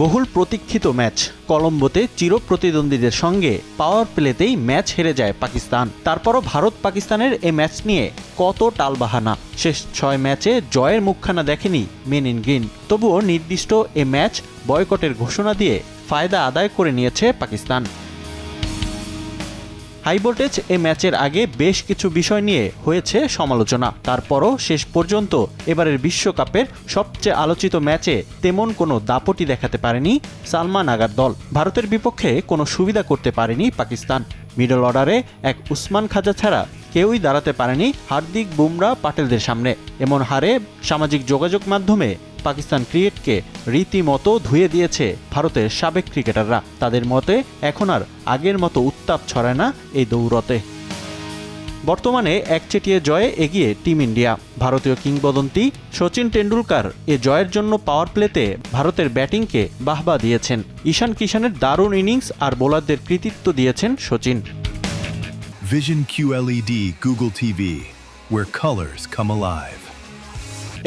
বহুল প্রতীক্ষিত ম্যাচ কলম্বোতে চিরপ্রতিদ্বন্দ্বীদের সঙ্গে পাওয়ার প্লেতেই ম্যাচ হেরে যায় পাকিস্তান। তারপরও ভারত পাকিস্তানের এই ম্যাচ নিয়ে কত টালবাহানা। শেষ 6 ম্যাচে জয়ের মুখখানা দেখেনি মেন ইন গ্রিন। তবুও নির্দিষ্ট এ ম্যাচ বয়কটের ঘোষণা দিয়ে ফায়দা আদায় করে নিয়েছে পাকিস্তান। হাই ভোল্টেজ এ ম্যাচের আগে বেশ কিছু বিষয় নিয়ে হয়েছে সমালোচনা। তারপরও শেষ পর্যন্ত এবারের বিশ্বকাপের সবচেয়ে আলোচিত ম্যাচে তেমন কোনো দাপটি দেখাতে পারেনি সালমান আগার দল। ভারতের বিপক্ষে কোনো সুবিধা করতে পারেনি পাকিস্তান। মিডল অর্ডারে এক উসমান খাজা ছাড়া কেউই দাঁড়াতে পারেনি হার্দিক বুমরা পাটেলদের সামনে। এমন হারে সামাজিক যোগাযোগ মাধ্যমে পাকিস্তান ক্রিকেটকে রীতিমতো ধুয়ে দিয়েছে ভারতের সাবেক ক্রিকেটাররা। তাদের মতে এখন আর আগের মতো উত্তাপ ছড়ায় না এই দৌড়তে। বর্তমানে একচেটিয়া জয়ে এগিয়ে টিম ইন্ডিয়া। ভারতীয় কিংবদন্তি সচিন টেন্ডুলকার এ জয়ের জন্য পাওয়ার প্লেতে ভারতের ব্যাটিংকে বাহবা দিয়েছেন। ঈশান কিষানের দারুণ ইনিংস আর বোলারদের কৃতিত্ব দিয়েছেন Sachin. Vision QLED Google TV, where colors come alive.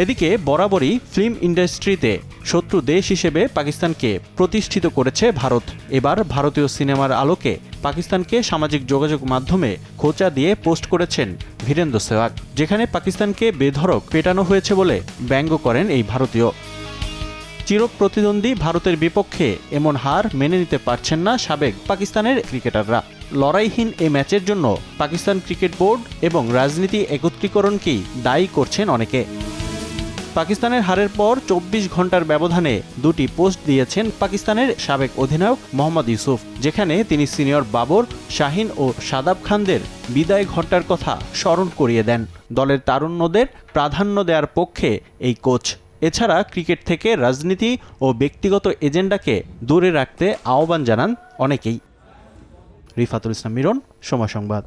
এদিকে বরাবরই ফিল্ম ইন্ডাস্ট্রিতে শত্রু দেশ হিসেবে পাকিস্তানকে প্রতিষ্ঠিত করেছে ভারত। এবার ভারতীয় সিনেমার আলোকে পাকিস্তানকে সামাজিক যোগাযোগ মাধ্যমে খোঁচা দিয়ে পোস্ট করেছেন বীরেন্দ্র সেহবাগ, যেখানে পাকিস্তানকে বেধড়ক পেটানো হয়েছে বলে ব্যঙ্গ করেন এই ভারতীয়। চিরপ্রতিদ্বন্দ্বী ভারতের বিপক্ষে এমন হার মেনে নিতে পারছেন না সাবেক পাকিস্তানের ক্রিকেটাররা। লড়াইহীন এ ম্যাচের জন্য পাকিস্তান ক্রিকেট বোর্ড এবং রাজনীতি একত্রীকরণকেই দায়ী করছেন অনেকে। পাকিস্তানের হারের পর 24 ঘন্টার ব্যবধানে দুটি পোস্ট দিয়েছেন পাকিস্তানের সাবেক অধিনায়ক মোহাম্মদ ইউসুফ, যেখানে তিনি সিনিয়র বাবর, শাহিন ও শাদাব খানদের বিদায় ঘন্টার কথা স্মরণ করিয়ে দেন। দলের তারুণ্যদের প্রাধান্য দেওয়ার পক্ষে এই কোচ। এছাড়া ক্রিকেট থেকে রাজনীতি ও ব্যক্তিগত এজেন্ডাকে দূরে রাখতে আহ্বান জানান অনেকেই। রিফাতুল ইসলাম মিরন, সময় সংবাদ।